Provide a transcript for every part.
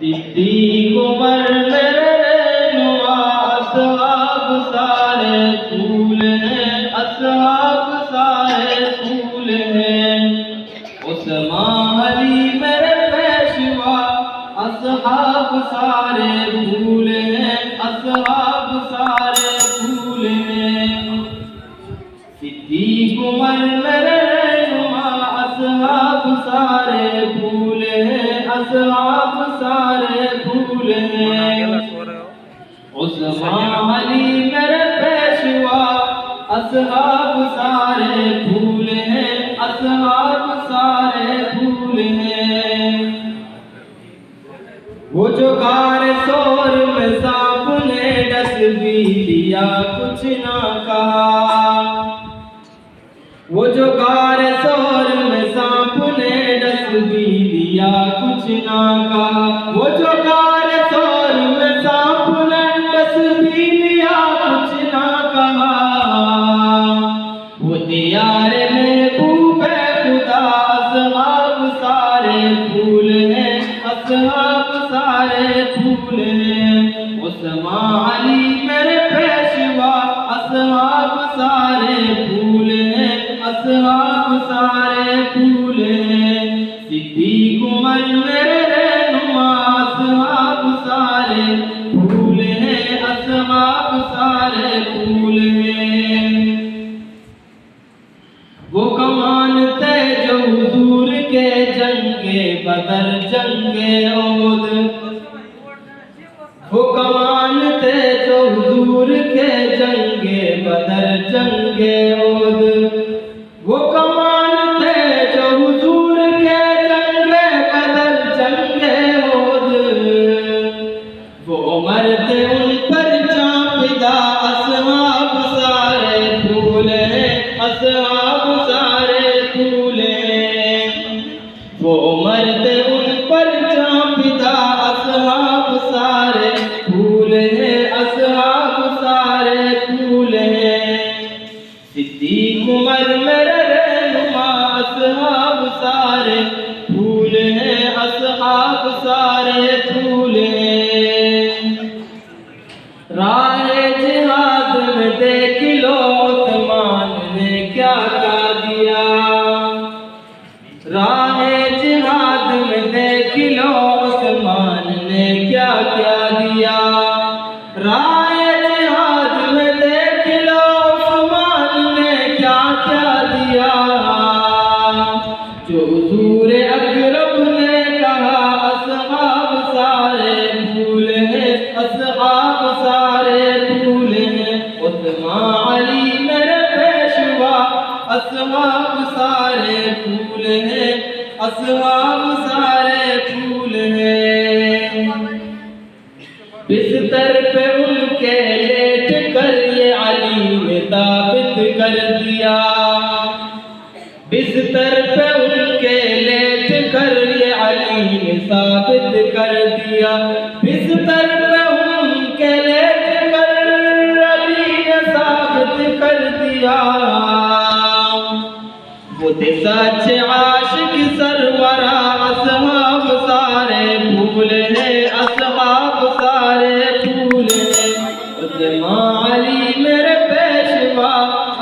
सिद्दीक़ उमर मेरे रहनुमा, असहाब सारे फूल हैं, असहाब सारे फूल हैं। उस्मान अली मेरे पेशवा, असहाब सारे फूल हैं, असहाब सारे फूल हैं। सिद्दीक़ उमर मेरे रहनुमा, असहाब सारे फूल हैं, असहाब सारे फूल हैं। उस्मान अली मेरे पेशवा, असहाब सारे फूल हैं, असहाब सारे फूल हैं। वो जो गार शोर में सांप ने डस भी लिया कुछ ना कहा, वो जो गार शोर में सांप ने डस भी लिया कुछ ना कहा, वो जो गार शोर में सांप ने डस भी लिया कुछ ना कहा। वो दियार महबूब खुदा, असहाब सारे फूल हैं, असहाब सारे फूल हैं। उस्मान अली मेरे पेशवा, असहाब सारे फूल हैं, असहाब सारे फूल हैं। सिद्दीक़ उमर मेरे रहनुमा, असहाब सारे फूल हैं, असहाब सारे फूल हैं। वो कमान थे जो हुजूर के जंगे बदर जंगे ओहद, वो कमान थे जो हुजूर के जंगे बदर जंगे ओहद, वो कमान थे जो हुजूर के जंगे बदर जंगे ओहद। वो मरते उन पर चाँपिदा, असहाब सारे फूल हैं, असहाब सारे फूल हैं। वो मरते उन पर चाँपिदा, असहाब सारे फूल हैं, असहाब सारे फूल हैं। सिद्दीक़ उमर मेरे रहनुमा, असहाब सारे फूल हैं, असहाब सारे फूल हैं। राहे जिहाद में देख लो उस्मान ने क्या क्या दिया, राहे जिहाद में देख लो उस्मान ने क्या क्या दिया। राहे जिहाद में देख लो उस्मान ने क्या क्या दिया। जो हुजूर अकरम ने कहा, असहाब सारे फूल हैं, असहाब सारे फूल हैं। उस्मान अली मेरे पेशवा, असहाब सारे फूल हैं, असहाब सारे फूल हैं। बिस्तर पे उनके लेट कर ये अली ने साबित कर दिया, बिस्तर पे उनके लेट कर ये अली ने साबित कर दिया। बिस्तर पे उनके लेट कर अली ने साबित कर दिया। वो थे सच्चे आशिक सरवरा, असहाब सारे फूल हैं, असहाब सारे फूल हैं। उस्मान अली मेरे पेशवा,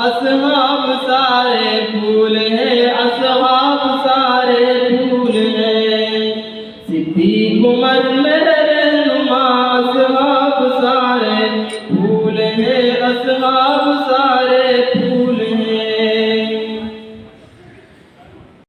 असहाब सारे फूल हैं, असहाब सारे फूल हैं। सिद्दीक़ उमर मेरे रहनुमा, असहाब सारे फूल हैं, असहाब सारे